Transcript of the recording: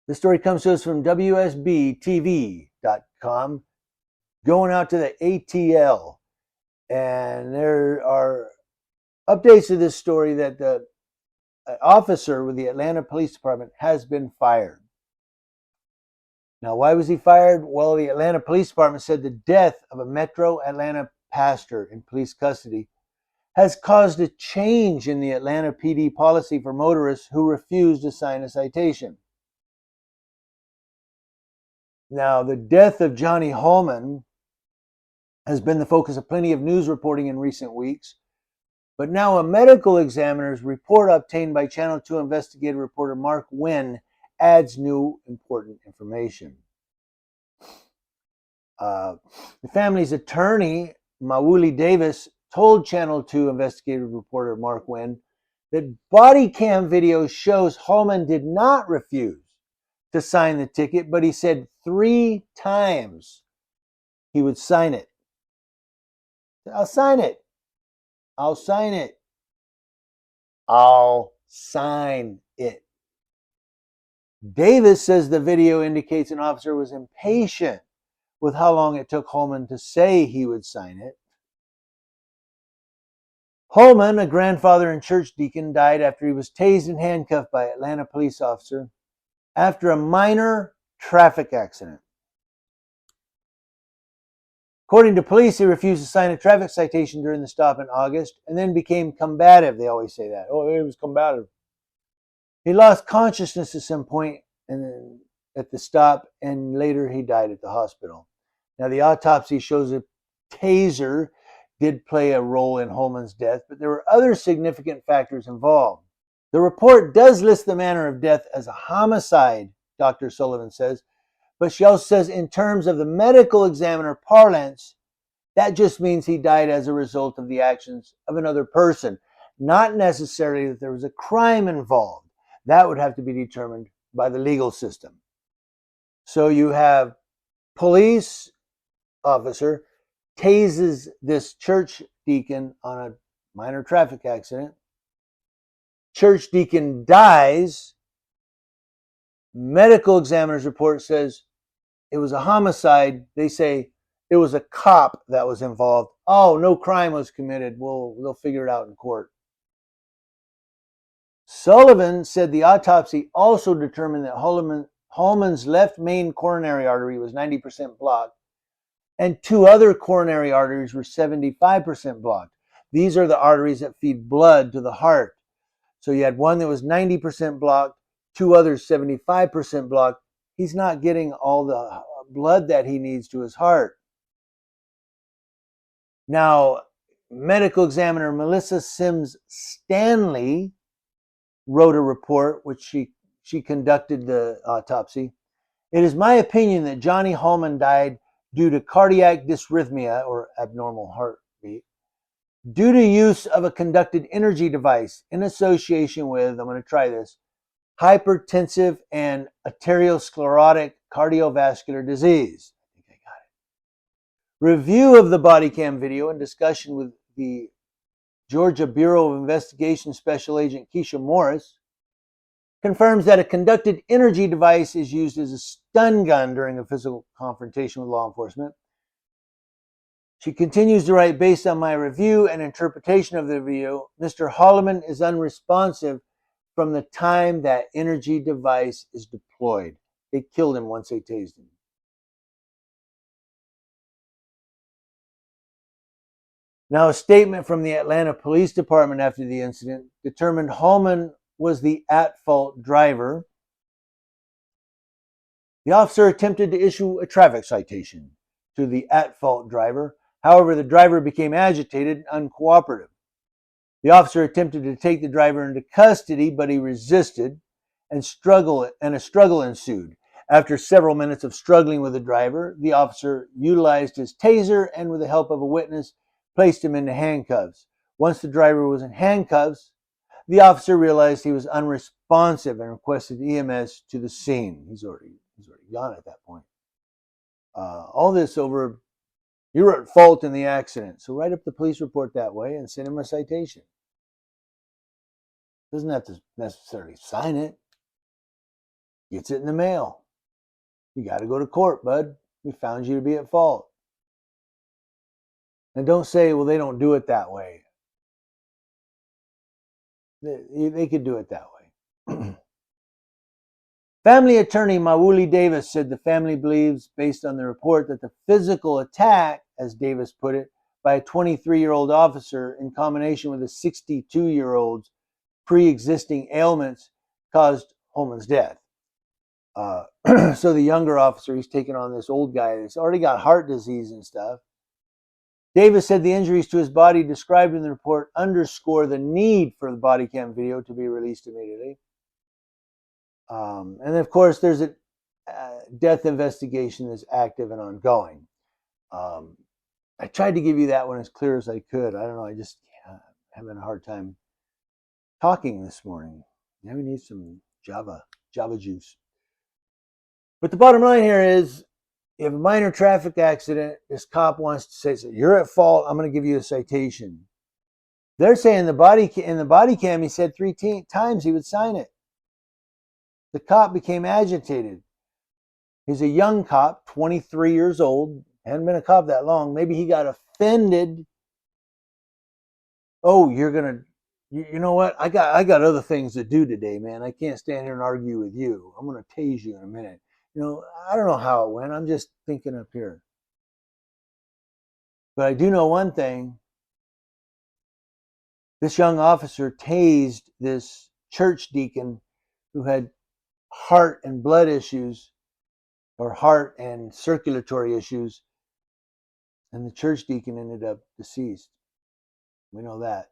This story comes to us from WSBTV.com, going out to the ATL. And there are updates to this story that the officer with the Atlanta Police Department has been fired. Now, why was he fired? Well, the Atlanta Police Department said the death of a Metro Atlanta pastor in police custody has caused a change in the Atlanta PD policy for motorists who refuse to sign a citation. Now, the death of Johnny Holman has been the focus of plenty of news reporting in recent weeks, but now a medical examiner's report obtained by Channel 2 investigative reporter Mark Wynn adds new important information. The family's attorney, Mawuli Davis, told Channel 2 investigative reporter Mark Wynn that body cam video shows Holman did not refuse to sign the ticket, but he said 3 times he would sign it. I'll sign it. I'll sign it. I'll sign it. Davis says the video indicates an officer was impatient with how long it took Holman to say he would sign it. Holman, a grandfather and church deacon, died after he was tased and handcuffed by an Atlanta police officer after a minor traffic accident. According to police, he refused to sign a traffic citation during the stop in August and then became combative. They always say that. Oh, he was combative. He lost consciousness at some point at the stop, and later he died at the hospital. Now, the autopsy shows a taser did play a role in Holman's death, but there were other significant factors involved. The report does list the manner of death as a homicide, Dr. Sullivan says, but she also says in terms of the medical examiner parlance, that just means he died as a result of the actions of another person, not necessarily that there was a crime involved. That would have to be determined by the legal system. So you have police officer tases this church deacon on a minor traffic accident. Church deacon dies. Medical examiner's report says it was a homicide. They say it was a cop that was involved. Oh, no crime was committed. They'll figure it out in court. Sullivan said the autopsy also determined that Holman's left main coronary artery was 90% blocked, and 2 other coronary arteries were 75% blocked. These are the arteries that feed blood to the heart. So you had one that was 90% blocked, 2 others 75% blocked. He's not getting all the blood that he needs to his heart. Now, medical examiner Melissa Sims Stanley wrote a report, which she conducted the autopsy. It is my opinion that Johnny Holman died due to cardiac dysrhythmia, or abnormal heartbeat, due to use of a conducted energy device in association with, I'm going to try this, hypertensive and arteriosclerotic cardiovascular disease. I think I got it. Review of the body cam video and discussion with the Georgia Bureau of Investigation Special Agent Keisha Morris confirms that a conducted energy device is used as a stun gun during a physical confrontation with law enforcement. She continues to write, based on my review and interpretation of the video, Mr. Holman is unresponsive from the time that energy device is deployed. They killed him once they tased him. Now, a statement from the Atlanta Police Department after the incident determined Holman was the at-fault driver. The officer attempted to issue a traffic citation to the at-fault driver. However, the driver became agitated and uncooperative. The officer attempted to take the driver into custody, but he resisted, and a struggle ensued. After several minutes of struggling with the driver, the officer utilized his taser and, with the help of a witness, placed him into handcuffs. Once the driver was in handcuffs, the officer realized he was unresponsive and requested EMS to the scene. He's already gone at that point. All this over, you were at fault in the accident. So write up the police report that way and send him a citation. Doesn't have to necessarily sign it. Gets it in the mail. You got to go to court, bud. We found you to be at fault. And don't say, well, they don't do it that way. They could do it that way. Family attorney Mawuli Davis said the family believes, based on the report, that the physical attack, as Davis put it, by a 23-year-old officer in combination with a 62-year-old's pre-existing ailments caused Holman's death. So the younger officer, he's taking on this old guy that's already got heart disease and stuff. Davis said the injuries to his body described in the report underscore the need for the body cam video to be released immediately. And then, of course, there's a death investigation that's active and ongoing. I tried to give you that one as clear as I could. I don't know. I just having a hard time talking this morning. Now we need some Java juice. But the bottom line here is, you have a minor traffic accident. This cop wants to say, so you're at fault. I'm going to give you a citation. They're saying in the body cam, he said 3 times he would sign it. The cop became agitated. He's a young cop, 23 years old. Hadn't been a cop that long. Maybe he got offended. Oh, you're gonna, you know what? I got other things to do today, man. I can't stand here and argue with you. I'm gonna tase you in a minute. You know, I don't know how it went. I'm just thinking up here. But I do know one thing. This young officer tased this church deacon who had heart and blood issues, or heart and circulatory issues, and the church deacon ended up deceased. We know that.